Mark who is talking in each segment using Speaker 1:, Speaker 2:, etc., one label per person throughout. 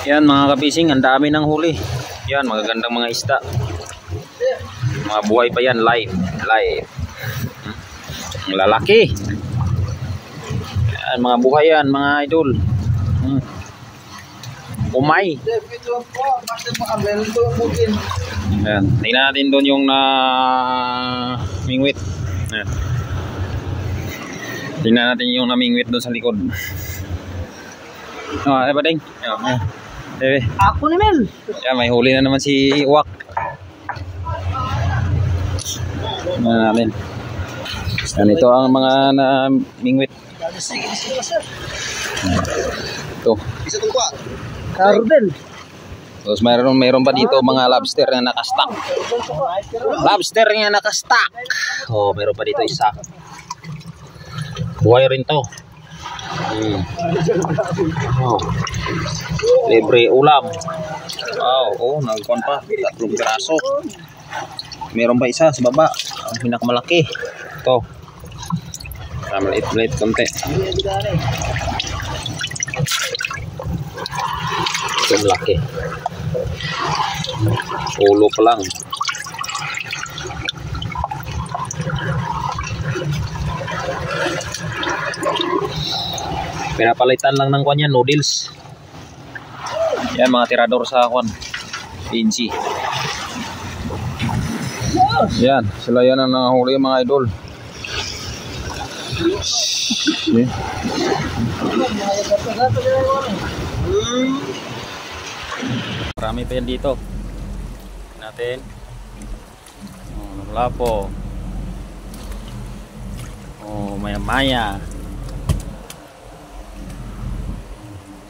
Speaker 1: Yan mga kapising, ang dami ng huli. Yan, magagandang mga isda. Mga buhay pa yan, live. Ang lalaki. Yan, mga buhay yan, mga idol. Umay. Ayan, tingnan natin doon yung mingwit. Ayan. Tingnan natin yung namingwit doon sa likod. Ay ba ding?
Speaker 2: Ako ni Mel.
Speaker 1: Yan, may huli na naman si Uwak. Tingnan natin. Yan, ito ang mga namingwit. Ito.
Speaker 2: Carbel.
Speaker 1: Tapos mayroon pa dito mga lobster na nakastack. Lobster nga nakastack. Oh, mayroon pa dito isa. Buhay rin to. Oh. Libre ulam. Oh, nagkuhan pa. 3 piraso. Mayroon pa isa sa baba. Ang pinakamalaki. Ito. Maliit konti. Ito malaki. Ulo pa lang. Pinapalitan lang ng kwan yan, noodles. Yan, mga tirador sa kwan. PNC. Yan, sila yan ang nangahuli mga idol. Okay. Marami pa yan dito. Natin. Lapo. Maya-maya.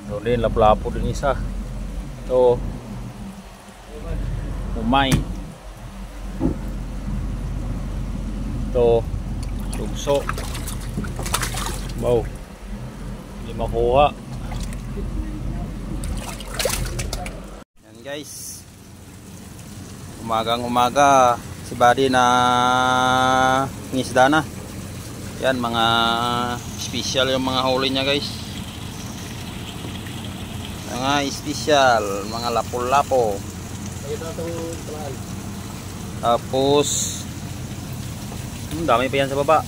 Speaker 1: Ito din, lapo-lapo din isa. Ito. Umay. Ito. Sugso. Wow. Hindi makuha. Yan guys. Umagang-umaga si Buddy na ngisda na. Yan, mga special yung mga huli niya guys. Mga special, mga lapo-lapo. Tapos dami pa yan sa baba.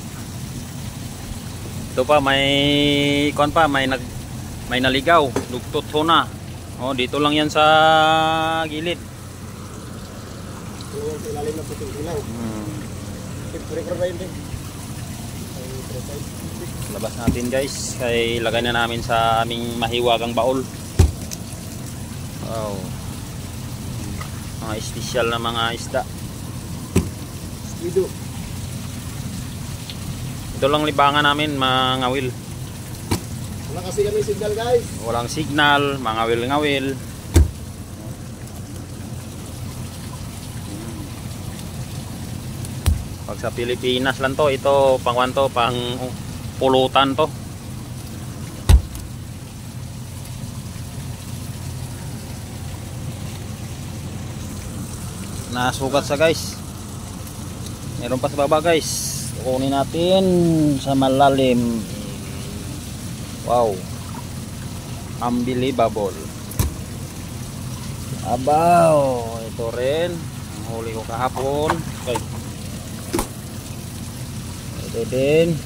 Speaker 1: Ito pa may kon pa, may naligaw, dugtot ho na. Oh, dito lang yan sa gilid. Labas natin guys, kay lagay na namin sa aming mahiwagang baul. Wow. Mga espesyal na mga isda. Ito lang libangan namin, mga ngawil.
Speaker 2: Wala kasi kami signal guys.
Speaker 1: Walang signal, mga ngawil. Pag sa Pilipinas lang to, ito pang pulutan to. Nasukat sa guys. Meron pa sa baba guys. Kunin natin sa malalim. Wow. Unbelievable. Abaw, ito rin ang huli ko kahapon. Okay. Ito din,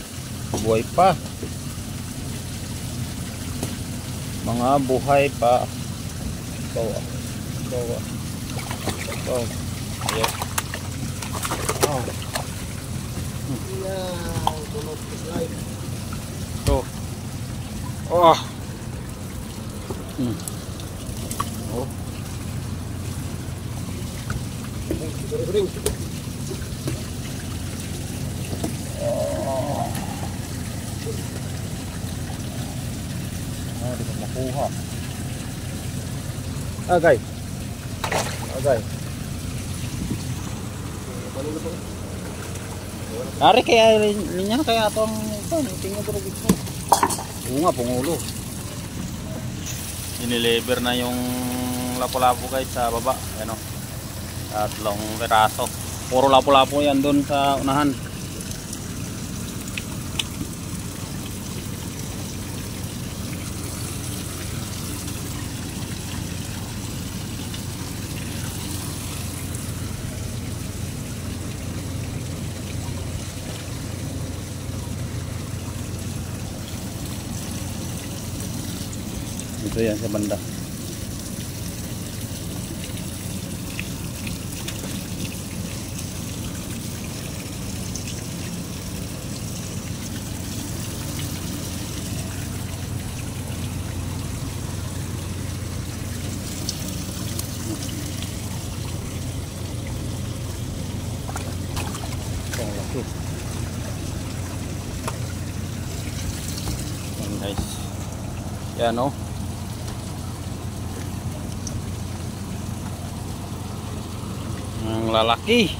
Speaker 1: buhay pa. Mga buhay pa. Ito. Ayan. Oh. Ito. Oh. Oh. Di ko makuha. Agay. Ari kaya linya kaya atong tingnan ko dito. Oo nga, pungulo. Inilever na yung lapo-lapo guys sa baba. Ayan o. 3 piraso. Puro lapo-lapo yan doon sa unahan. Ito yan sa banda. Yan guys, yan o. Ang lalaki.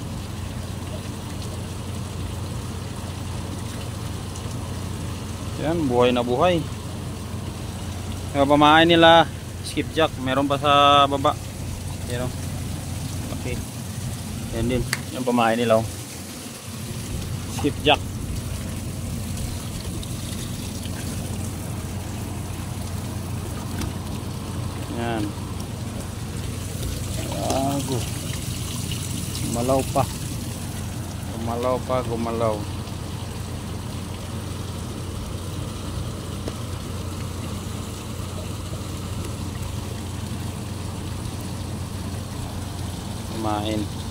Speaker 1: Yan, buhay na buhay. Yung pamain nila skipjack, meron pa sa baba. Yan o, laki. Yan din, yung pamain nila o, skipjack. Yan. Bago. Gumalaw pa. Gumalaw pa, gumalaw. Kumain.